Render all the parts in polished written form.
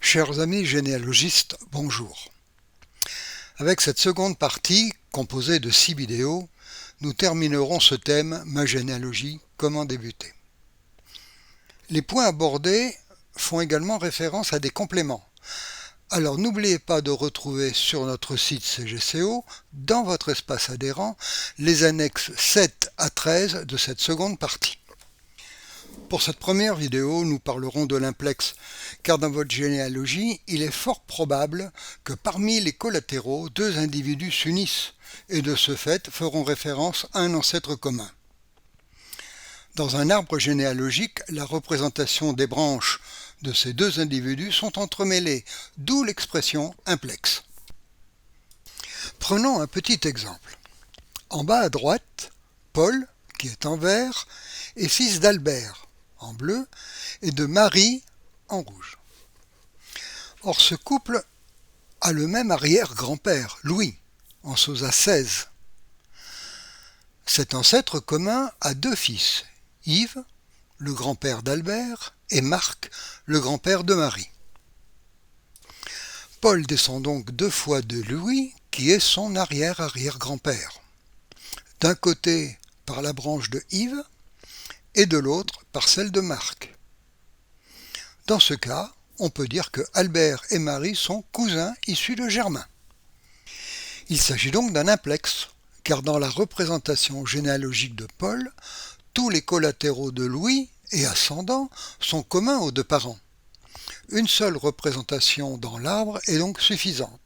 Chers amis généalogistes, bonjour. Avec cette seconde partie, composée de 6 vidéos, nous terminerons ce thème, ma généalogie, comment débuter. Les points abordés font également référence à des compléments. Alors n'oubliez pas de retrouver sur notre site CGCO, dans votre espace adhérent, les annexes 7 à 13 de cette seconde partie. Pour cette première vidéo, nous parlerons de l'implex, car dans votre généalogie, il est fort probable que parmi les collatéraux, deux individus s'unissent et de ce fait feront référence à un ancêtre commun. Dans un arbre généalogique, la représentation des branches de ces deux individus sont entremêlées, d'où l'expression implex. Prenons un petit exemple. En bas à droite, Paul, qui est en vert, est fils d'Albert, en bleu, et de Marie, en rouge. Or, ce couple a le même arrière-grand-père, Louis, en Sosa 16. Cet ancêtre commun a deux fils, Yves, le grand-père d'Albert, et Marc, le grand-père de Marie. Paul descend donc deux fois de Louis, qui est son arrière-arrière-grand-père. D'un côté par la branche de Yves, et de l'autre par celle de Marc. Dans ce cas, on peut dire que Albert et Marie sont cousins issus de Germain. Il s'agit donc d'un implex, car dans la représentation généalogique de Paul, tous les collatéraux de Louis et ascendants sont communs aux deux parents. Une seule représentation dans l'arbre est donc suffisante.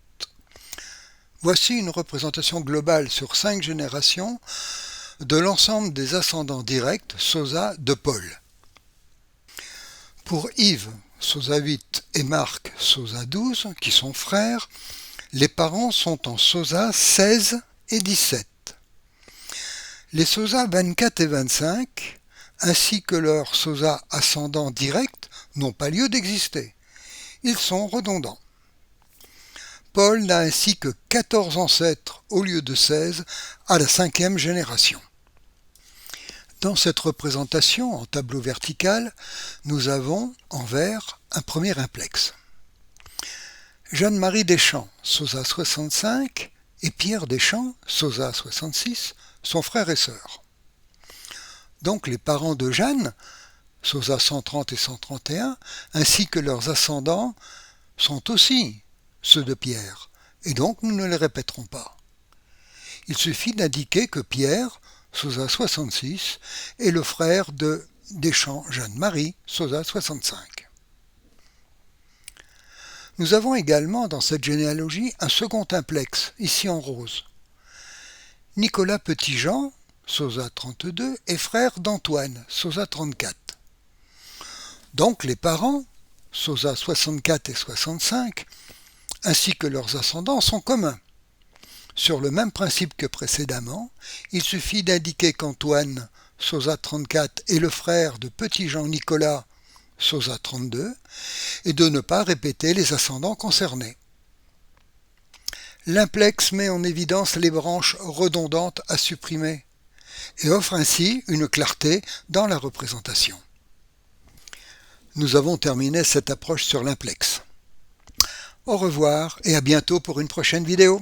Voici une représentation globale sur 5 générations de l'ensemble des ascendants directs Sosa de Paul. Pour Yves, Sosa 8 et Marc, Sosa 12, qui sont frères, les parents sont en Sosa 16 et 17. Les Sosa 24 et 25, ainsi que leurs Sosa ascendants directs, n'ont pas lieu d'exister. Ils sont redondants. Paul n'a ainsi que 14 ancêtres au lieu de 16 à la 5e génération. Dans cette représentation en tableau vertical, nous avons en vert un premier implex. Jeanne-Marie Deschamps, Sosa 65, et Pierre Deschamps, Sosa 66, sont frères et sœurs. Donc les parents de Jeanne, Sosa 130 et 131, ainsi que leurs ascendants, sont aussi ceux de Pierre, et donc nous ne les répéterons pas. Il suffit d'indiquer que Pierre, Sosa 66, est le frère de Deschamps Jeanne-Marie, Sosa 65. Nous avons également dans cette généalogie un second implex, ici en rose. Nicolas Petit-Jean, Sosa 32, est frère d'Antoine, Sosa 34. Donc les parents, Sosa 64 et 65, ainsi que leurs ascendants sont communs. Sur le même principe que précédemment, il suffit d'indiquer qu'Antoine, Sosa 34, est le frère de Petit-Jean Nicolas, Sosa 32, et de ne pas répéter les ascendants concernés. L'implex met en évidence les branches redondantes à supprimer et offre ainsi une clarté dans la représentation. Nous avons terminé cette approche sur l'implex. Au revoir et à bientôt pour une prochaine vidéo.